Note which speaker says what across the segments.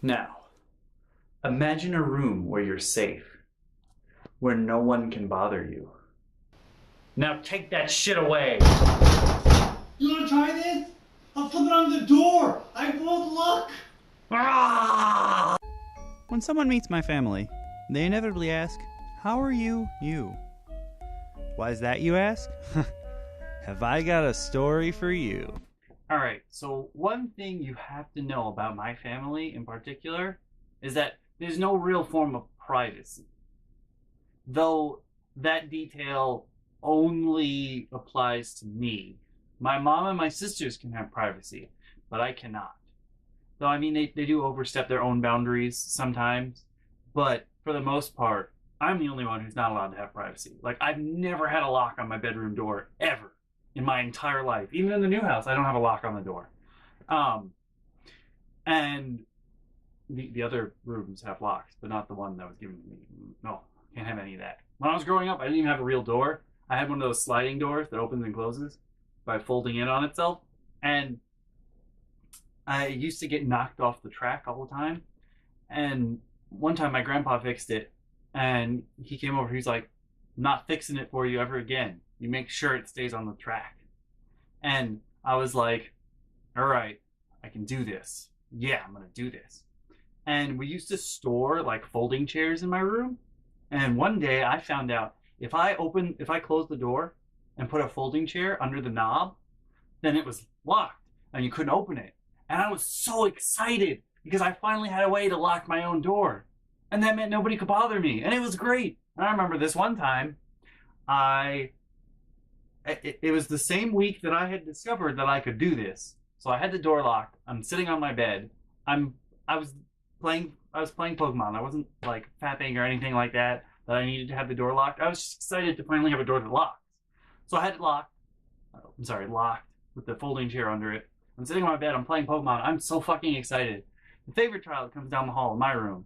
Speaker 1: Now, imagine a room where you're safe, where no one can bother you. Now take that shit away!
Speaker 2: You wanna try this? I'll flip it on the door! I won't look!
Speaker 1: Ah!
Speaker 3: When someone meets my family, they inevitably ask, "How are you, you?" Why is that, you ask? Have I got a story for you?
Speaker 1: Alright, so one thing you have to know about my family in particular is that there's no real form of privacy. Though that detail only applies to me. My mom and my sisters can have privacy, but I cannot. Though, I mean, they do overstep their own boundaries sometimes, but for the most part, I'm the only one who's not allowed to have privacy. Like, I've never had a lock on my bedroom door, ever, in my entire life. Even in the new house, I don't have a lock on the door. And the other rooms have locks, but not the one that was given to me. No, can't have any of that. When I was growing up, I didn't even have a real door. I had one of those sliding doors that opens and closes by folding in on itself. And I used to get knocked off the track all the time. And one time my grandpa fixed it, and he came over, he's like, "I'm not fixing it for you ever again. You make sure it stays on the track." And I was like, all right, I can do this. Yeah, I'm gonna do this. And we used to store like folding chairs in my room. And one day I found out if I closed the door and put a folding chair under the knob, then it was locked and you couldn't open it. And I was so excited because I finally had a way to lock my own door. And that meant nobody could bother me. And it was great. And I remember this one time, it was the same week that I had discovered that I could do this. So I had the door locked. I'm sitting on my bed. I was playing Pokemon. I wasn't like fapping or anything like that I needed to have the door locked. I was just excited to finally have a door that locks. So I had it locked. Locked with the folding chair under it. I'm sitting on my bed. I'm playing Pokemon. I'm so fucking excited. The favorite child comes down the hall in my room.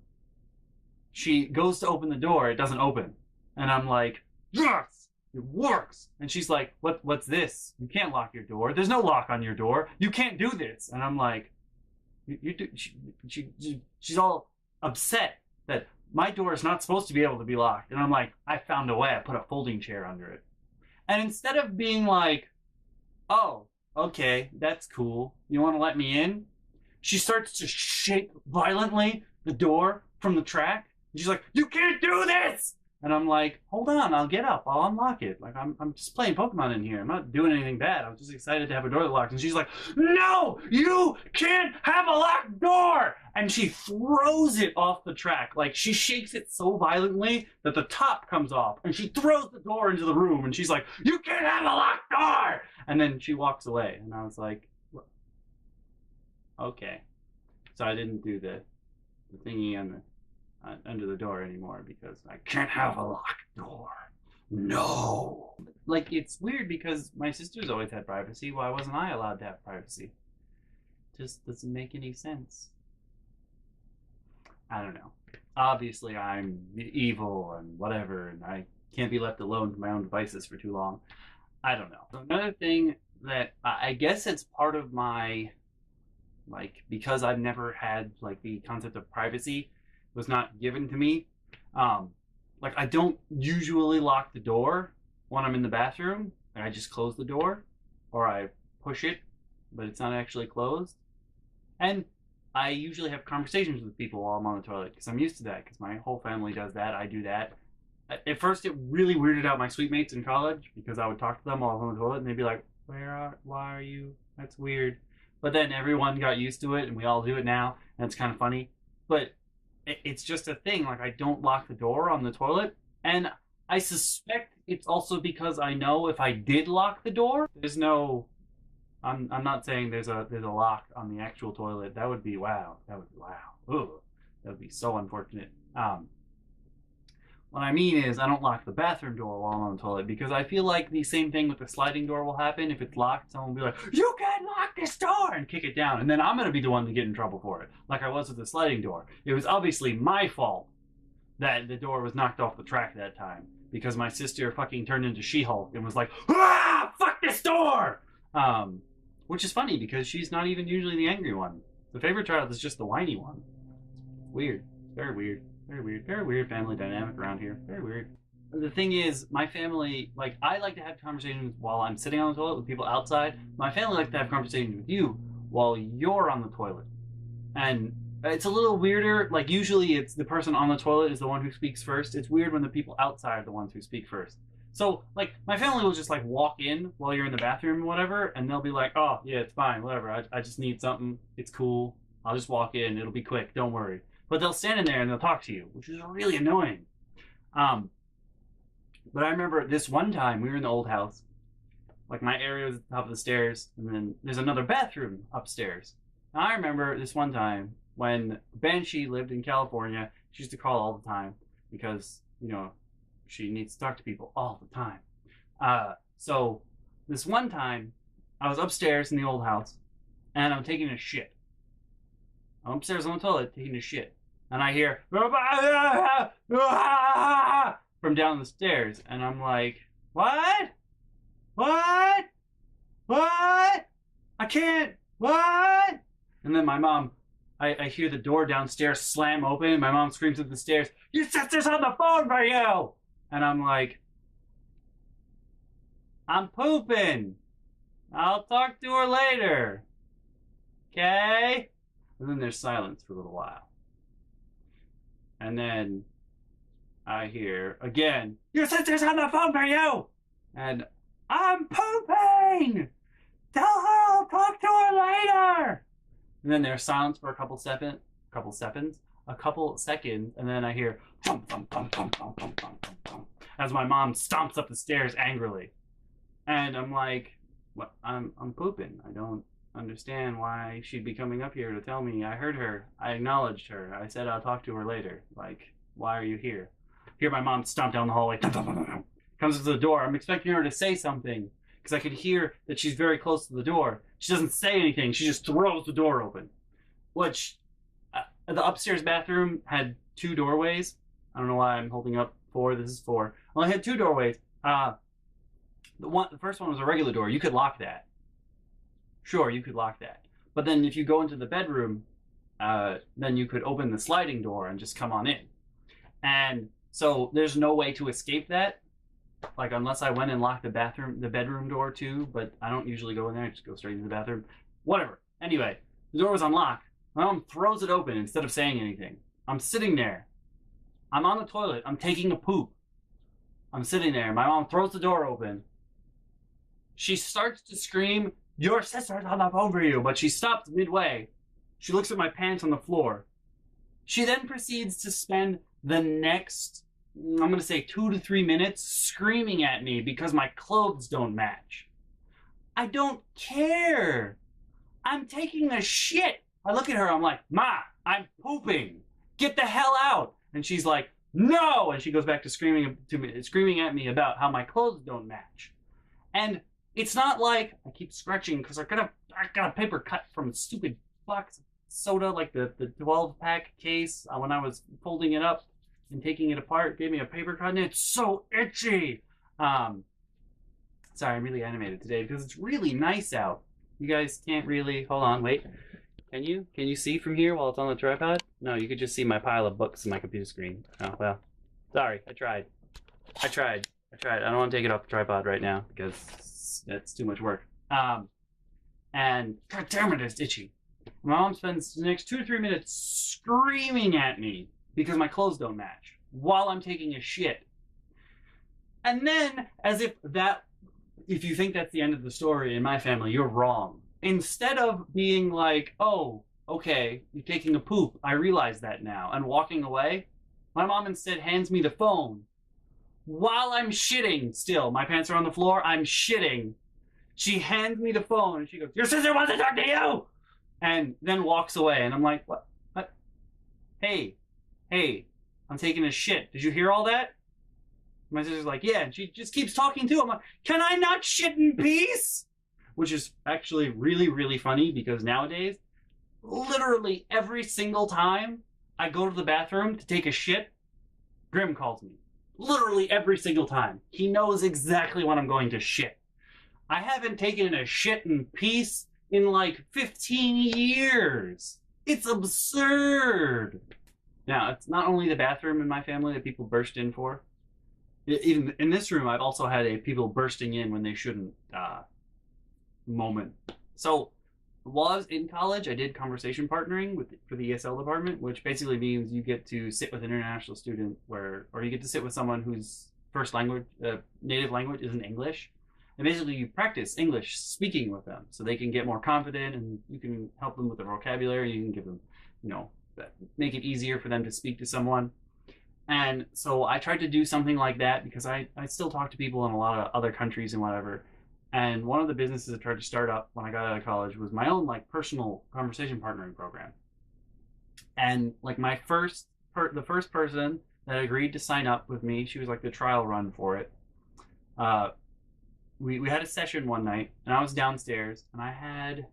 Speaker 1: She goes to open the door. It doesn't open. And I'm like, yes, it works. And she's like, what's this? You can't lock your door. There's no lock on your door. You can't do this. And I'm like, she's all upset that my door is not supposed to be able to be locked. And I'm like, I found a way. I put a folding chair under it. And instead of being like, oh, okay, that's cool. You want to let me in? She starts to shake violently the door from the track. And she's like, you can't do this! And I'm like, hold on, I'll get up. I'll unlock it. Like, I'm just playing Pokemon in here. I'm not doing anything bad. I was just excited to have a door that locks. And she's like, no, you can't have a locked door! And she throws it off the track. Like, she shakes it so violently that the top comes off. And she throws the door into the room. And she's like, you can't have a locked door! And then she walks away. And I was like, okay. So I didn't do the thingy on the under the door anymore because I can't have a locked door. No. Like, it's weird because my sisters always had privacy. Why wasn't I allowed to have privacy? Just doesn't make any sense. I don't know. Obviously, I'm evil and whatever, and I can't be left alone to my own devices for too long. I don't know. So another thing that I guess it's part of my, like, because I've never had, like, the concept of privacy was not given to me. Like, I don't usually lock the door when I'm in the bathroom. I just close the door, or I push it, but it's not actually closed. And I usually have conversations with people while I'm on the toilet because I'm used to that because my whole family does that. I do that. At first, it really weirded out my suite mates in college because I would talk to them while I was on the toilet and they'd be like, why are you? That's weird. But then everyone got used to it and we all do it now and it's kind of funny. But it's just a thing. Like, I don't lock the door on the toilet. And I suspect it's also because I know if I did lock the door, there's no... I'm not saying there's a lock on the actual toilet. That would be wow. That would be wow. Ugh. That would be so unfortunate. What I mean is I don't lock the bathroom door while I'm on the toilet because I feel like the same thing with the sliding door will happen. If it's locked, someone will be like, you can't lock this door, and kick it down. And then I'm going to be the one to get in trouble for it, like I was with the sliding door. It was obviously my fault that the door was knocked off the track that time because my sister fucking turned into She-Hulk and was like, ah, fuck this door! Which is funny because she's not even usually the angry one. The favorite child is just the whiny one. Weird. Very weird. Very weird. Very weird family dynamic around here. Very weird. The thing is, my family, like, I like to have conversations while I'm sitting on the toilet with people outside. My family likes to have conversations with you while you're on the toilet. And it's a little weirder. Like, usually it's the person on the toilet is the one who speaks first. It's weird when the people outside are the ones who speak first. So, like, my family will just, like, walk in while you're in the bathroom or whatever, and they'll be like, oh, yeah, it's fine, whatever. I just need something. It's cool. I'll just walk in. It'll be quick. Don't worry. But they'll stand in there and they'll talk to you, which is really annoying. But I remember this one time we were in the old house. Like, my area was at the top of the stairs, and then there's another bathroom upstairs. And I remember this one time when Banshee lived in California. She used to call all the time because, you know, she needs to talk to people all the time. So this one time, I was upstairs in the old house, and I'm taking a shit. I'm upstairs on the toilet taking a shit. And I hear from down the stairs, and I'm like, what? What? What? I can't. What? And then my mom, I hear the door downstairs slam open, and my mom screams at the stairs, your sister's on the phone for you! And I'm like, I'm pooping. I'll talk to her later. Okay? And then there's silence for a little while. And then I hear again, your sister's on the phone for you! And I'm pooping! Tell her I'll talk to her later! And then there's silence for a couple seconds, and then I hear thump, thump, thump, thump, thump, thump, thump, thump, thump, as my mom stomps up the stairs angrily. And I'm like, what? I'm pooping. I don't understand why she'd be coming up here to tell me. I heard her. I acknowledged her. I said I'll talk to her later. Like, why are you here? Hear my mom stomp down the hallway. Comes to the door. I'm expecting her to say something because I could hear that she's very close to the door. She doesn't say anything. She just throws the door open. Which, the upstairs bathroom had 2 doorways. I don't know why I'm holding up 4. This is 4. Well, I had 2 doorways. The first one was a regular door. You could lock that. Sure, you could lock that. But then if you go into the bedroom, then you could open the sliding door and just come on in. And so there's no way to escape that. Like, unless I went and locked the bedroom door too, but I don't usually go in there. I just go straight into the bathroom. Whatever. Anyway, the door was unlocked. My mom throws it open instead of saying anything. I'm sitting there. I'm on the toilet. I'm taking a poop. I'm sitting there. My mom throws the door open. She starts to scream, your sister's on the phone for you, but she stops midway. She looks at my pants on the floor. She then proceeds to spend the next, I'm going to say 2 to 3 minutes screaming at me because my clothes don't match. I don't care. I'm taking a shit. I look at her, I'm like, Ma, I'm pooping. Get the hell out. And she's like, no. And she goes back to screaming at me about how my clothes don't match. And it's not like I keep scratching because I got a paper cut from a stupid box of soda, like the 12-pack case. When I was folding it up and taking it apart, it gave me a paper cut, and it's so itchy. Sorry, I'm really animated today because it's really nice out. You guys can't really, hold on, wait. Can you see from here while it's on the tripod? No, you could just see my pile of books in my computer screen. Oh, well. Sorry, I tried. I don't want to take it off the tripod right now because it's too much work. And god damn it, it's itchy. My mom spends the next 2 to 3 minutes screaming at me because my clothes don't match while I'm taking a shit. And then, as if you think that's the end of the story in my family, you're wrong. Instead of being like, oh, okay, you're taking a poop, I realize that now, and walking away, my mom instead hands me the phone. While I'm shitting still, my pants are on the floor, I'm shitting. She hands me the phone and she goes, your sister wants to talk to you! And then walks away, and I'm like, what? Hey, I'm taking a shit. Did you hear all that? My sister's like, yeah, and she just keeps talking too. I'm like, can I not shit in peace? Which is actually really, really funny because nowadays, literally every single time I go to the bathroom to take a shit, Grim calls me. Literally every single time. He knows exactly when I'm going to shit. I haven't taken a shit in peace in like 15 years. It's absurd. Now, it's not only the bathroom in my family that people burst in for. Even in this room, I've also had a people bursting in when they shouldn't moment. So while I was in college, I did conversation partnering for the ESL department, which basically means you get to sit with an international student or you get to sit with someone whose first language, native language isn't English. And basically you practice English speaking with them so they can get more confident, and you can help them with their vocabulary. You can give them, you know, make it easier for them to speak to someone. And so I tried to do something like that because I still talk to people in a lot of other countries and whatever. And one of the businesses I tried to start up when I got out of college was my own like personal conversation partnering program. And like the first person that agreed to sign up with me, she was like the trial run for it. We had a session one night, and I was downstairs, and I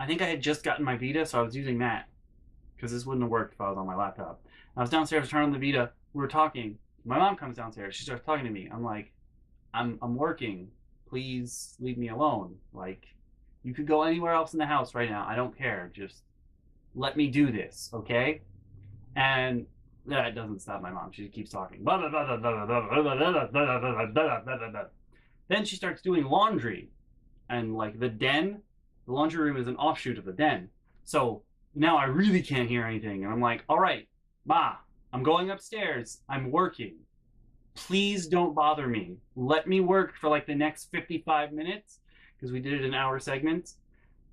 Speaker 1: think I had just gotten my Vita, so I was using that because this wouldn't have worked if I was on my laptop. I was downstairs turning on the Vita. We were talking. My mom comes downstairs. She starts talking to me. I'm like, I'm working. Please leave me alone. Like, you could go anywhere else in the house right now. I don't care. Just let me do this, okay? And that doesn't stop my mom. She keeps talking. Then she starts doing laundry. And like the laundry room is an offshoot of the den. So now I really can't hear anything. And I'm like, all right, Ma, I'm going upstairs. I'm working. Please don't bother me. Let me work for like the next 55 minutes because we did it in hour segments.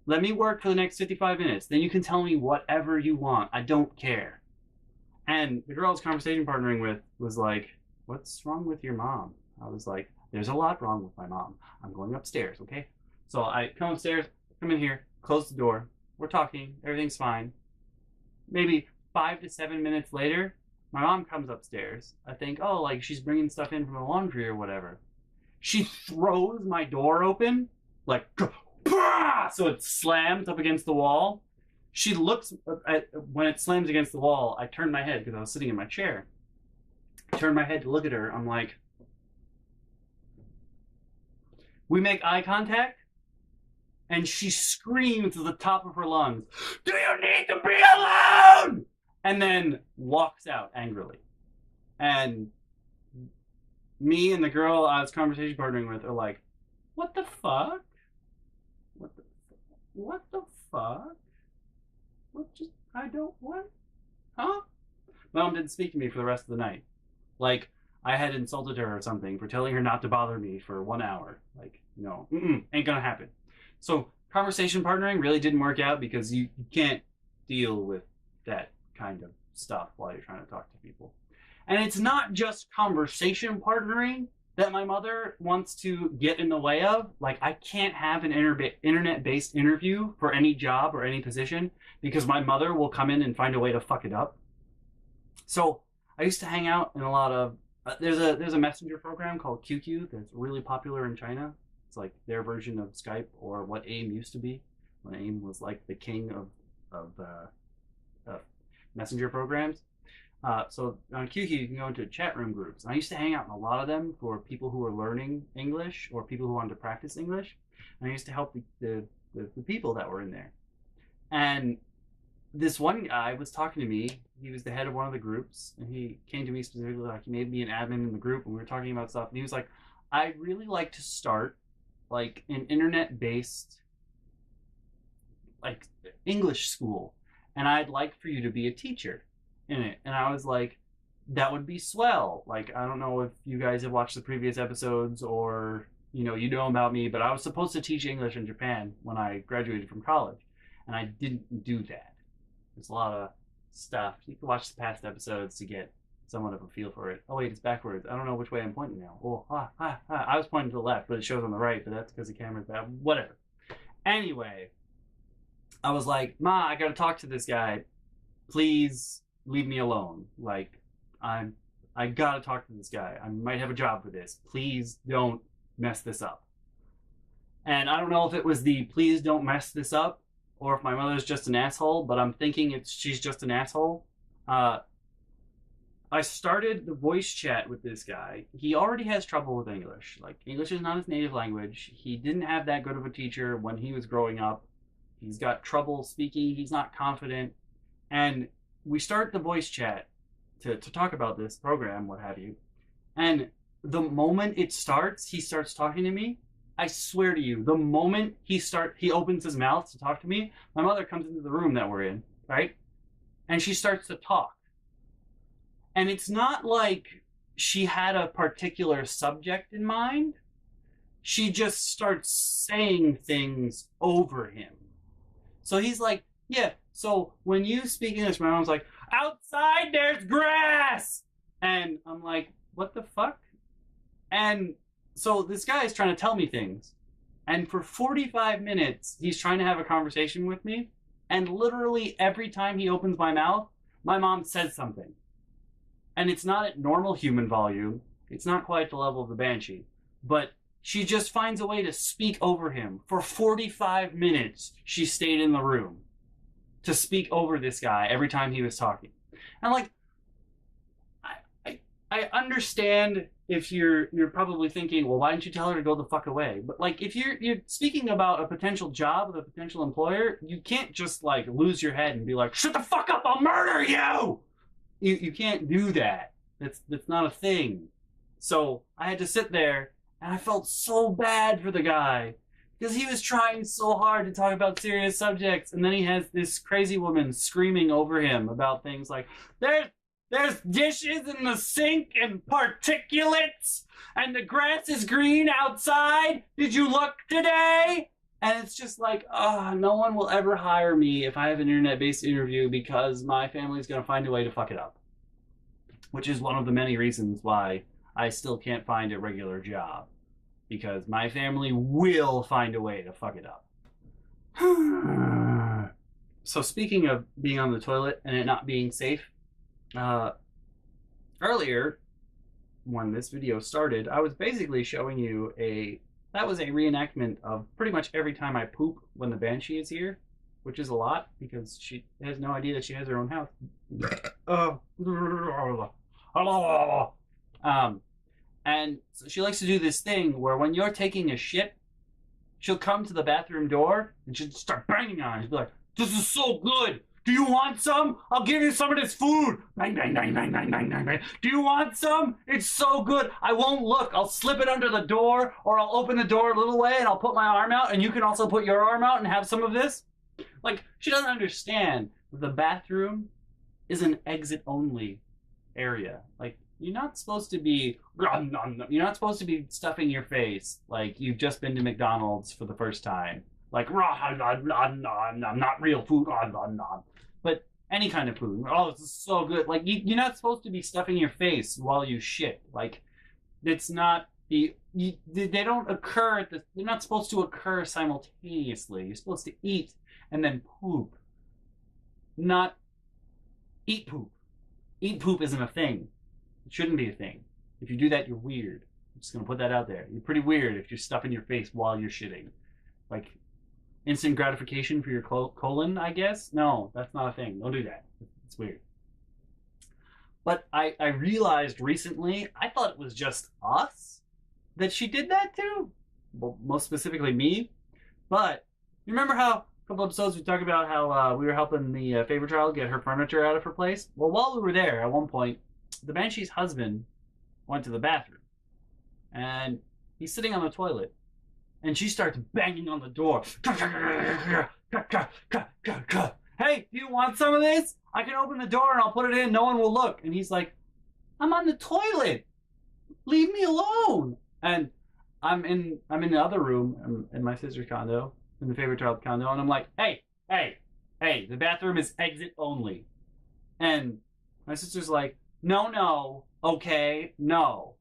Speaker 1: Let me work for the next 55 minutes. Then you can tell me whatever you want. I don't care. And the girl I was conversation partnering with was like, what's wrong with your mom? I was like, there's a lot wrong with my mom. I'm going upstairs, okay? So I come upstairs, come in here, close the door. We're talking. Everything's fine. Maybe 5 to 7 minutes later, my mom comes upstairs. I think, oh, like she's bringing stuff in from the laundry or whatever. She throws my door open, like, so it slams up against the wall. She looks when it slams against the wall. I turned my head because I was sitting in my chair. I turned my head to look at her. I'm like, we make eye contact, and she screams at the top of her lungs, "Do you need to be alone?" And then walks out angrily. And me and the girl I was conversation partnering with are like, what the fuck? What the fuck? What? Huh? Mom didn't speak to me for the rest of the night. Like, I had insulted her or something for telling her not to bother me for 1 hour. Like, no, ain't gonna happen. So conversation partnering really didn't work out because you can't deal with that kind of stuff while you're trying to talk to people. And it's not just conversation partnering that my mother wants to get in the way of. Like, I can't have an internet-based interview for any job or any position because my mother will come in and find a way to fuck it up. So I used to hang out in a lot of there's a messenger program called QQ that's really popular in China. It's like their version of Skype, or what AIM used to be, when AIM was like the king of messenger programs. So on QQ, you can go into chat room groups. And I used to hang out in a lot of them for people who were learning English or people who wanted to practice English. And I used to help the people that were in there. And this one guy was talking to me. He was the head of one of the groups, and he came to me specifically, like, he made me an admin in the group, and we were talking about stuff. And he was like, I'd really like to start like an internet-based like English school, and I'd like for you to be a teacher in it. And I was like, that would be swell. Like, I don't know if you guys have watched the previous episodes or you know about me, but I was supposed to teach English in Japan when I graduated from college, and I didn't do that. There's a lot of stuff. You can watch the past episodes to get somewhat of a feel for it. Oh wait, it's backwards. I don't know which way I'm pointing now. Oh, I was pointing to the left, but it shows on the right, but that's because the camera's bad. Whatever. Anyway, I was like, Ma, I gotta talk to this guy. Please leave me alone. Like, I gotta talk to this guy. I might have a job for this. Please don't mess this up. And I don't know if it was the please don't mess this up, or if my mother's just an asshole, but I'm thinking she's just an asshole. I started the voice chat with this guy. He already has trouble with English. Like, English is not his native language. He didn't have that good of a teacher when he was growing up. He's got trouble speaking. He's not confident. And we start the voice chat to talk about this program, what have you. And the moment it starts, he starts talking to me. I swear to you, the moment he opens his mouth to talk to me, my mother comes into the room that we're in, right? And she starts to talk. And it's not like she had a particular subject in mind. She just starts saying things over him. So he's like, yeah, so when you speak English, my mom's like, outside there's grass! And I'm like, what the fuck? And so this guy is trying to tell me things. And for 45 minutes, he's trying to have a conversation with me. And literally every time he opens my mouth, my mom says something. And it's not at normal human volume. It's not quite the level of the Banshee. But she just finds a way to speak over him. For 45 minutes, she stayed in the room to speak over this guy every time he was talking. And like, I understand if you're probably thinking, well, why didn't you tell her to go the fuck away? But like, if you're speaking about a potential job with a potential employer, you can't just like lose your head and be like, shut the fuck up, I'll murder you! You can't do that. That's not a thing. So I had to sit there, and I felt so bad for the guy because he was trying so hard to talk about serious subjects, and then he has this crazy woman screaming over him about things like, there's dishes in the sink and particulates, and the grass is green outside. Did you look today? And it's just like, no one will ever hire me if I have an internet-based interview because my family's going to find a way to fuck it up. Which is one of the many reasons why I still can't find a regular job. Because my family will find a way to fuck it up. So speaking of being on the toilet and it not being safe, earlier, when this video started, I was basically showing you that was a reenactment of pretty much every time I poop when the Banshee is here, which is a lot because she has no idea that she has her own house. And so she likes to do this thing where when you're taking a shit, she'll come to the bathroom door and she'll start banging on it. She'll be like, this is so good. Do you want some? I'll give you some of this food. Bang, bang, bang, bang, bang, bang, bang, bang. Do you want some? It's so good. I won't look. I'll slip it under the door, or I'll open the door a little way and I'll put my arm out, and you can also put your arm out and have some of this. Like, she doesn't understand that the bathroom is an exit-only area. Like, you're not supposed to be stuffing your face like you've just been to McDonald's for the first time. Like, not real food, but any kind of food. Oh, this is so good. Like, you're not supposed to be stuffing your face while you shit. Like, it's not they don't occur they're not supposed to occur simultaneously. You're supposed to eat and then poop, not eat poop. Eat poop isn't a thing. It shouldn't be a thing. If you do that, you're weird. I'm just gonna put that out there. You're pretty weird if you're stuffing your face while you're shitting. Like, instant gratification for your colon, I guess? No, that's not a thing. Don't do that. It's weird. But I realized recently, I thought it was just us that she did that to. Well, most specifically me. But you remember how a couple episodes we talked about how we were helping the favorite child get her furniture out of her place? Well, while we were there, at one point, the Banshee's husband went to the bathroom. And he's sitting on the toilet. And she starts banging on the door. Hey, do you want some of this? I can open the door and I'll put it in. No one will look. And he's like, I'm on the toilet. Leave me alone. And I'm in the other room. I'm in my sister's condo, in the favorite child condo. And I'm like, hey, the bathroom is exit only. And my sister's like, no, okay, no.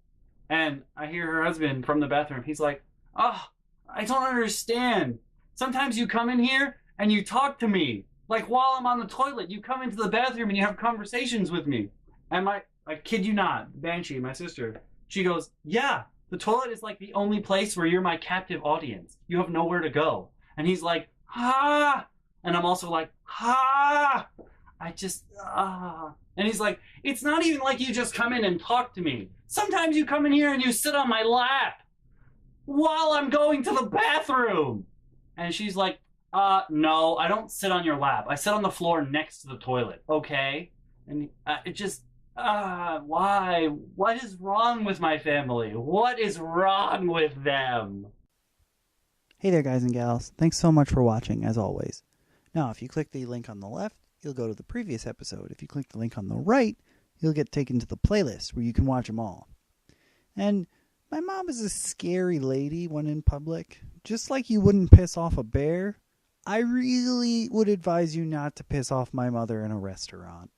Speaker 1: And I hear her husband from the bathroom. He's like, I don't understand. Sometimes you come in here and you talk to me. Like, while I'm on the toilet, you come into the bathroom and you have conversations with me. And I kid you not, Banshee, my sister, she goes, yeah, the toilet is like the only place where you're my captive audience. You have nowhere to go. And he's like, And I'm also like, And he's like, it's not even like you just come in and talk to me. Sometimes you come in here and you sit on my lap while I'm going to the bathroom. And she's like, No, I don't sit on your lap. I sit on the floor next to the toilet, okay? And it just, why? What is wrong with my family? What is wrong with them?
Speaker 3: Hey there, guys and gals. Thanks so much for watching, as always. Now, if you click the link on the left, you'll go to the previous episode. If you click the link on the right, you'll get taken to the playlist where you can watch them all. And my mom is a scary lady when in public. Just like you wouldn't piss off a bear, I really would advise you not to piss off my mother in a restaurant.